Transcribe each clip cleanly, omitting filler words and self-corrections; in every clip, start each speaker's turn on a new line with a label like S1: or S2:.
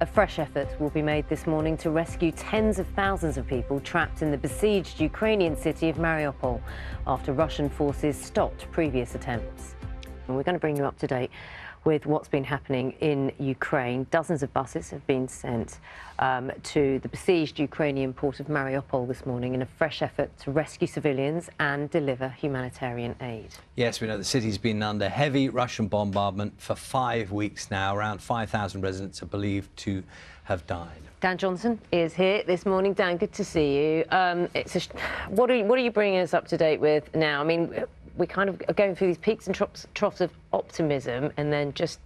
S1: A fresh effort will be made this morning to rescue tens of thousands of people trapped in the besieged Ukrainian city of Mariupol after Russian forces stopped previous attempts. And we're going to bring you up to date with what's been happening in Ukraine. Dozens of buses have been sent to the besieged Ukrainian port of Mariupol this morning in a fresh effort to rescue civilians and deliver humanitarian aid.
S2: Yes, we know the city's been under heavy Russian bombardment for 5 weeks now. Around 5,000 residents are believed to have died.
S1: Dan Johnson is here this morning. Dan, good to see you. What are you bringing us up to date with now? I mean, we kind of are going through these peaks and troughs of optimism and then just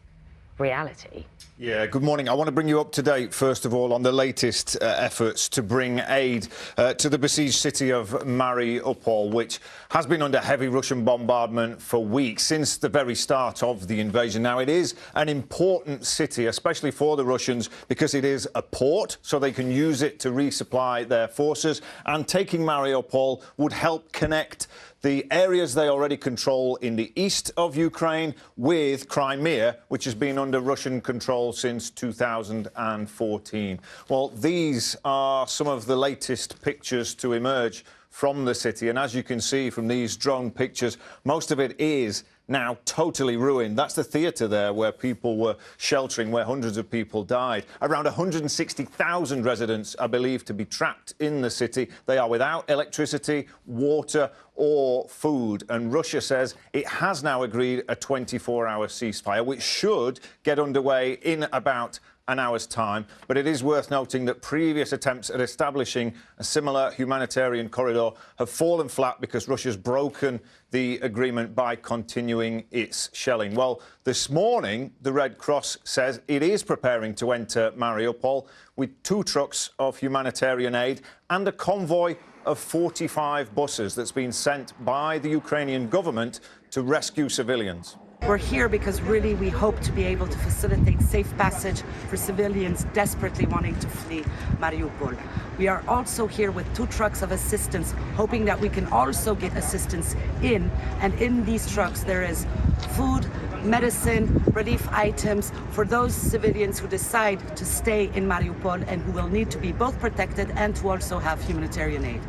S1: reality.
S3: Yeah, good morning. I want to bring you up to date, first of all, on the latest efforts to bring aid to the besieged city of Mariupol, which has been under heavy Russian bombardment for weeks, since the very start of the invasion. Now, it is an important city, especially for the Russians, because it is a port, so they can use it to resupply their forces. And taking Mariupol would help connect the areas they already control in the east of Ukraine with Crimea, which has been under Russian control since 2014. Well, these are some of the latest pictures to emerge from the city. And as you can see from these drone pictures, most of it is now totally ruined. That's the theatre there where people were sheltering, where hundreds of people died. Around 160,000 residents are believed to be trapped in the city. They are without electricity, water or food. And Russia says it has now agreed a 24-hour ceasefire, which should get underway in about an hour's time. But it is worth noting that previous attempts at establishing a similar humanitarian corridor have fallen flat because Russia's broken the agreement by continuing its shelling. Well, this morning, the Red Cross says it is preparing to enter Mariupol with 2 trucks of humanitarian aid and a convoy of 45 buses that's been sent by the Ukrainian government to rescue civilians.
S4: We're here because really we hope to be able to facilitate safe passage for civilians desperately wanting to flee Mariupol. We are also here with 2 trucks of assistance, hoping that we can also get assistance in. And in these trucks there is food, medicine, relief items for those civilians who decide to stay in Mariupol and who will need to be both protected and to also have humanitarian aid.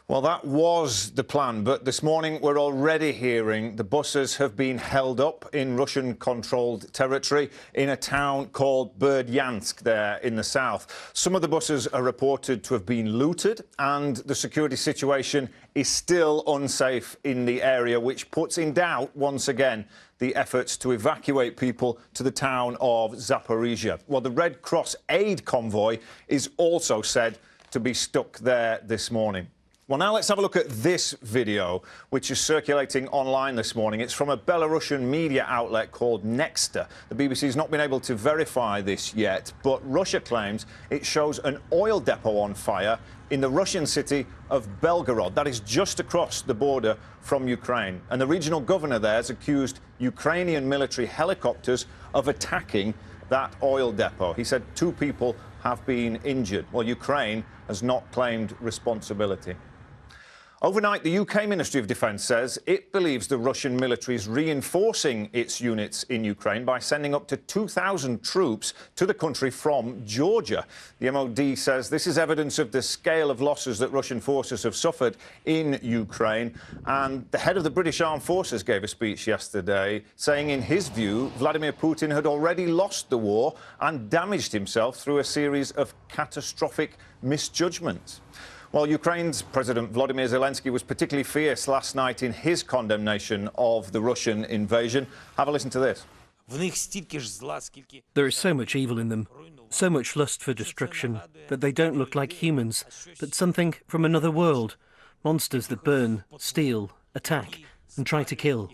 S3: Well, that was the plan, but this morning we're already hearing the buses have been held up in Russian-controlled territory in a town called Berdyansk there in the south. Some of the buses are reported to have been looted, and the security situation is still unsafe in the area, which puts in doubt, once again, the efforts to evacuate people to the town of Zaporizhia. Well, the Red Cross aid convoy is also said to be stuck there this morning. Well, now let's have a look at this video, which is circulating online this morning. It's from a Belarusian media outlet called Nexta. The BBC has not been able to verify this yet, but Russia claims it shows an oil depot on fire in the Russian city of Belgorod. That is just across the border from Ukraine. And the regional governor there has accused Ukrainian military helicopters of attacking that oil depot. He said 2 people have been injured. Well, Ukraine has not claimed responsibility. Overnight, the UK Ministry of Defence says it believes the Russian military is reinforcing its units in Ukraine by sending up to 2,000 troops to the country from Georgia. The MOD says this is evidence of the scale of losses that Russian forces have suffered in Ukraine. And the head of the British Armed Forces gave a speech yesterday saying, in his view, Vladimir Putin had already lost the war and damaged himself through a series of catastrophic misjudgments. Well, Ukraine's President Volodymyr Zelensky was particularly fierce last night in his condemnation of the Russian invasion. Have a listen to this.
S5: There is so much evil in them, so much lust for destruction, that they don't look like humans, but something from another world. Monsters that burn, steal, attack, and try to kill.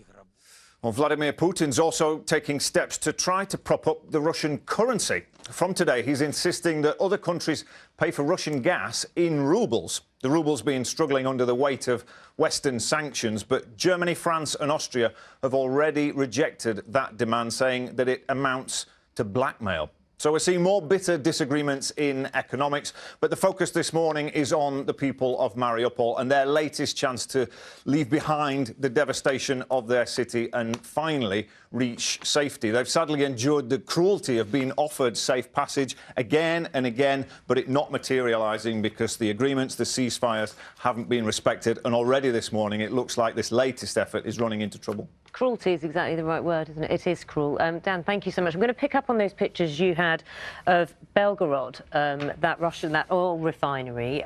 S3: Well, Vladimir Putin's also taking steps to try to prop up the Russian currency. From today, he's insisting that other countries pay for Russian gas in rubles. The ruble's been struggling under the weight of Western sanctions, but Germany, France and Austria have already rejected that demand, saying that it amounts to blackmail. So we're seeing more bitter disagreements in economics, but the focus this morning is on the people of Mariupol and their latest chance to leave behind the devastation of their city and finally reach safety. They've sadly endured the cruelty of being offered safe passage again and again, but it not materialising because the agreements, the ceasefires, haven't been respected. And already this morning, it looks like this latest effort is running into trouble. Cruelty
S1: is exactly the right word, isn't it? It is cruel. Dan, thank you so much. I'm going to pick up on those pictures you had of Belgorod, that oil refinery.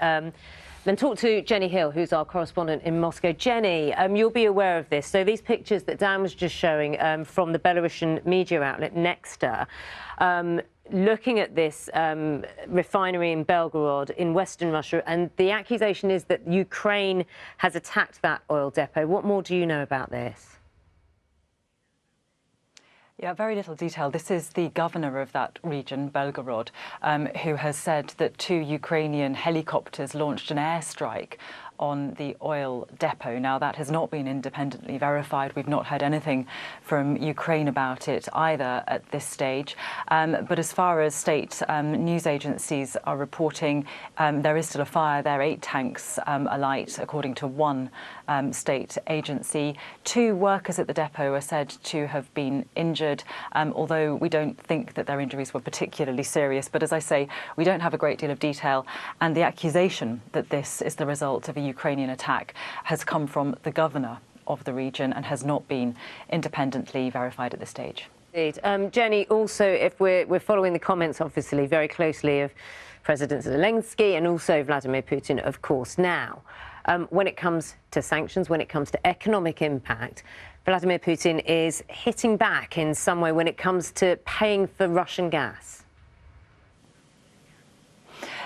S1: Then talk to Jenny Hill, who's our correspondent in Moscow. Jenny, you'll be aware of this. So these pictures that Dan was just showing from the Belarusian media outlet Nexta, looking at this refinery in Belgorod in Western Russia, and the accusation is that Ukraine has attacked that oil depot. What more do you know about this?
S6: Yeah, very little detail. This is the governor of that region, Belgorod, who has said that 2 Ukrainian helicopters launched an airstrike on the oil depot. Now, that has not been independently verified. We've not heard anything from Ukraine about it either at this stage. But as far as state news agencies are reporting, there is still a fire there, 8 tanks alight, according to one state agency. 2 workers at the depot are said to have been injured, although we don't think that their injuries were particularly serious. But as I say, we don't have a great deal of detail, and the accusation that this is the result of a Ukrainian attack has come from the governor of the region and has not been independently verified at this stage.
S1: Indeed. Jenny, also, if we're following the comments, obviously, very closely of President Zelensky and also Vladimir Putin, of course, now, when it comes to sanctions, when it comes to economic impact, Vladimir Putin is hitting back in some way when it comes to paying for Russian gas.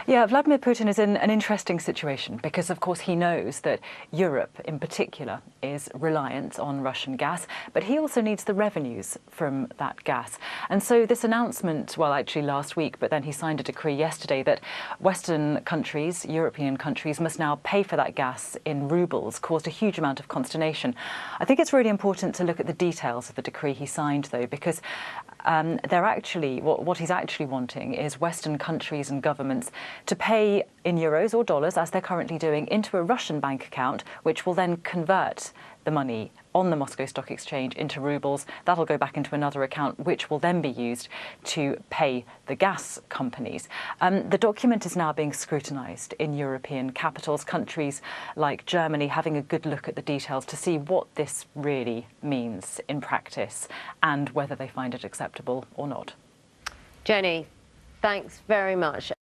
S6: Yeah, Vladimir Putin is in an interesting situation because, of course, he knows that Europe in particular is reliant on Russian gas, but he also needs the revenues from that gas. And so this announcement, well, actually last week, but then he signed a decree yesterday that Western countries, European countries, must now pay for that gas in rubles, caused a huge amount of consternation. I think it's really important to look at the details of the decree he signed, though, because what he's actually wanting is Western countries and governments to pay in euros or dollars, as they're currently doing, into a Russian bank account, which will then convert the money on the Moscow Stock Exchange into rubles. That'll go back into another account, which will then be used to pay the gas companies. The document is now being scrutinised in European capitals, countries like Germany having a good look at the details to see what this really means in practice and whether they find it acceptable or not.
S1: Jenny, thanks very much.